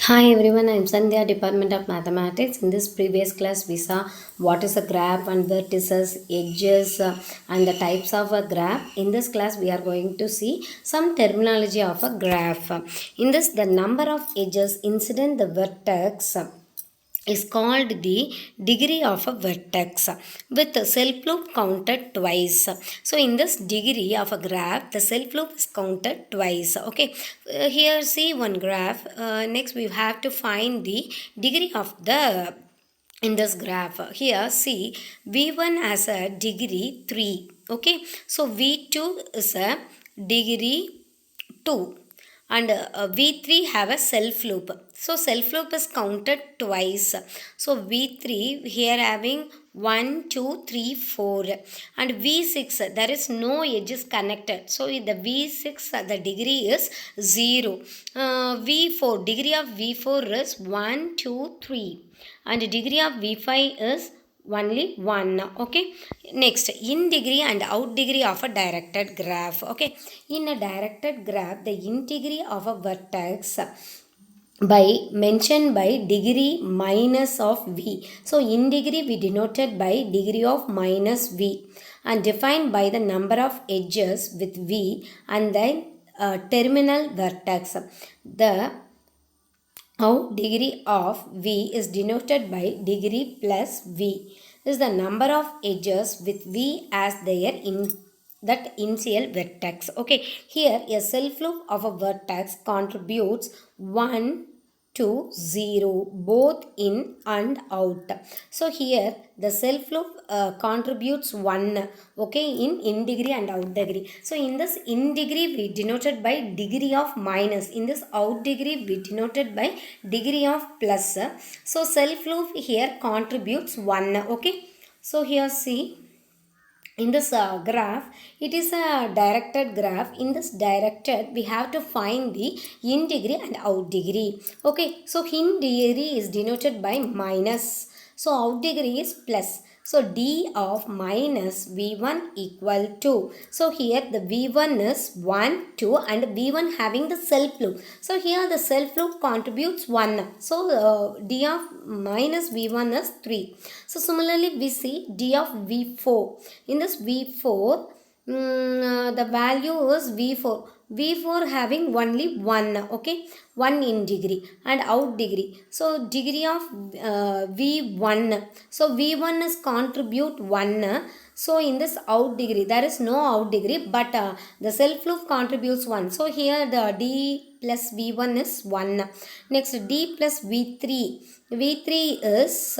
Hi everyone, I'm Sandhya, Department of Mathematics. In this previous class, we saw what is a graph and vertices, edges, and the types of a graph. In this class, we are going to see some terminology of a graph. In this, the number of edges incident the vertex is called the degree of a vertex with the self loop counted twice. So in this degree of a graph, the self loop is counted twice. Okay. Here see one graph. Next we have to find the degree of the in this graph. Here see v1 has a degree 3. Okay, so v2 is a degree 2, and v3 have a self loop, so self loop is counted twice. So v3 here having 1 2 3 4, and v6 there is no edges connected, so the v6 the degree is 0. V4 degree of v4 is 1 2 3, and degree of v5 is only 1. Okay, next in degree and out degree of a directed graph. Okay, in a directed graph the in degree of a vertex by mentioned by degree minus of v. So in degree we denoted by degree of minus v, and defined by the number of edges with v and then terminal vertex. The how degree of v is denoted by degree plus v. This is the number of edges with v as their that initial vertex. Okay, here a self loop of a vertex contributes 1 to 0 both in and out. So here the self loop contributes 1. Okay, in degree and out degree. So in this in degree we denoted by degree of minus, in this out degree we denoted by degree of plus. So self loop here contributes 1. Okay, so here see in this graph, it is a directed graph. In this directed we have to find the in degree and out degree. Okay, so in degree is denoted by minus, so out degree is plus. So d of minus v1 equal to, so here the v1 is 1 2 and v1 having the self loop, so here the self loop contributes 1. So d of minus v1 is 3. So similarly we see d of v4. In this v4, the value is v4. V4 having only 1. Okay, 1 in degree and out degree. So degree of v1. So v1 is contribute 1. So in this out degree there is no out degree, but the self loop contributes 1. So here the d plus v1 is 1. Next d plus v3. V3 is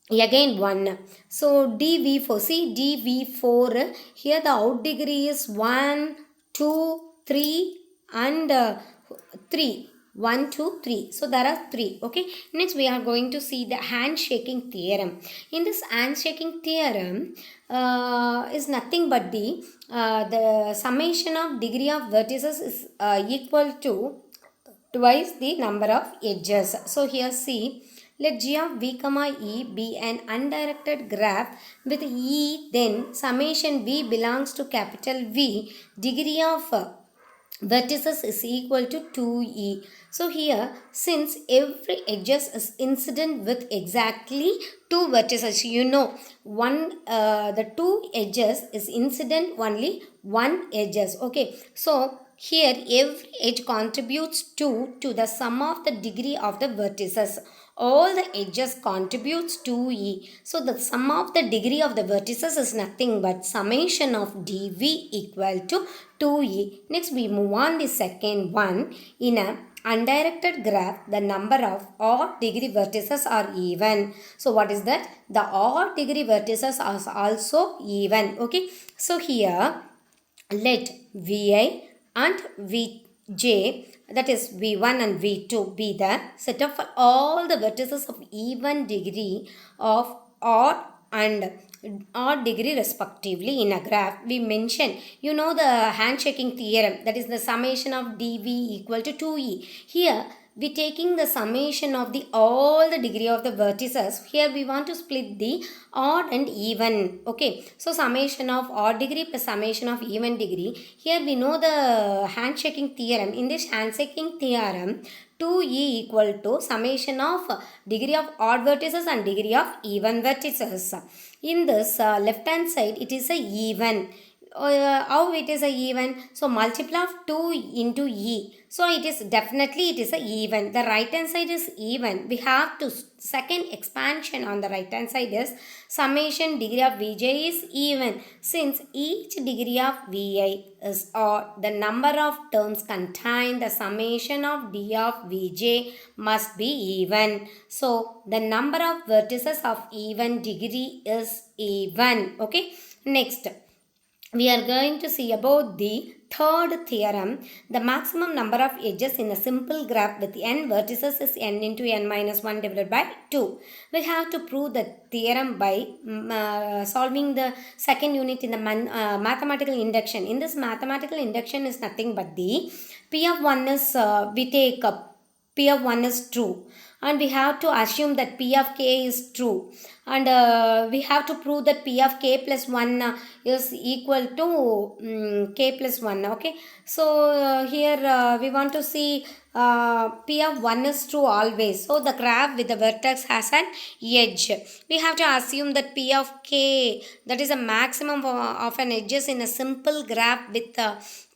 again 1. So dv4, see dv4, here the out degree is 1 2 3 and 3. 1 2 3, so there are 3. Okay, next we are going to see the handshaking theorem. In this handshaking theorem is nothing but the summation of degree of vertices is equal to twice the number of edges. So here see, let g of v comma e be an undirected graph with e, then summation v belongs to capital V, degree of vertices is equal to 2e. So here, since every edges is incident with exactly 2 vertices, you know the 2 edges is incident only 1 edges. Okay, so here every edge contributes 2 to the sum of the degree of the vertices. All the edges contributes 2e. So the sum of the degree of the vertices is nothing but summation of dv equal to 2e. Next we move on the second one. In a undirected graph, the number of odd degree vertices are even. So what is that? The odd degree vertices are also even. Okay, so here let vi and vj, that is v1 and v2, be the set of all the vertices of even degree of odd and odd degree respectively in a graph. We mention, you know the handshaking theorem, that is the summation of dv equal to 2e. Here we taking the summation of the all the degree of the vertices. Here we want to split the odd and even. Okay, so summation of odd degree plus summation of even degree. Here we know the handshaking theorem. In this handshaking theorem, 2e equal to summation of degree of odd vertices and degree of even vertices. In this left hand side it is a even. How it is a even? So multiply of 2 into e, so it is definitely it is a even. The right hand side is even. We have to second expansion on the right hand side is summation degree of vj is even, since each degree of vi is odd, the number of terms contained the summation of d of vj must be even. So the number of vertices of even degree is even. Okay, next we are going to see about the third theorem. The maximum number of edges in a simple graph with n vertices is n into n minus 1 divided by 2. We have to prove the theorem by solving the second unit in the mathematical induction. In this mathematical induction is nothing but the p of 1 is we take up p of 1 is true, and we have to assume that p of k is true, and we have to prove that p of k plus 1 is equal to k plus 1. Okay, so here we want to see p of 1 is true always, so the graph with the vertex has an edge. We have to assume that p of k, that is a maximum of an edges in a simple graph with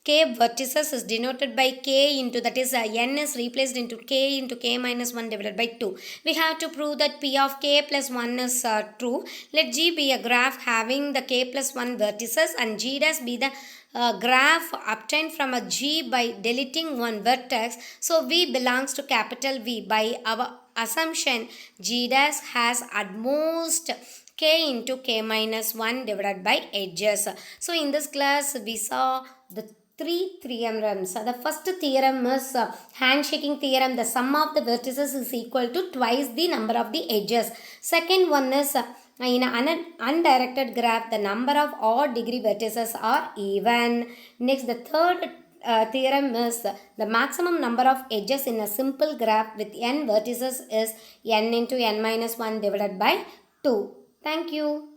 k vertices is denoted by k into, that is n is replaced into k into k minus 1 divided by 2. We have to prove that p of k plus 1 is true. Let g be a graph having the k plus 1 vertices, and g dash be the graph obtained from a g by deleting one vertex. So v belongs to capital V. By our assumption, g dash has at most k into k minus 1 divided by edges. So in this class we saw the three theorems. The first theorem is handshaking theorem. The sum of the vertices is equal to twice the number of the edges. Second one is in an undirected graph, the number of odd degree vertices are even. Next, the third theorem is the maximum number of edges in a simple graph with n vertices is n into n minus 1 divided by 2. Thank you.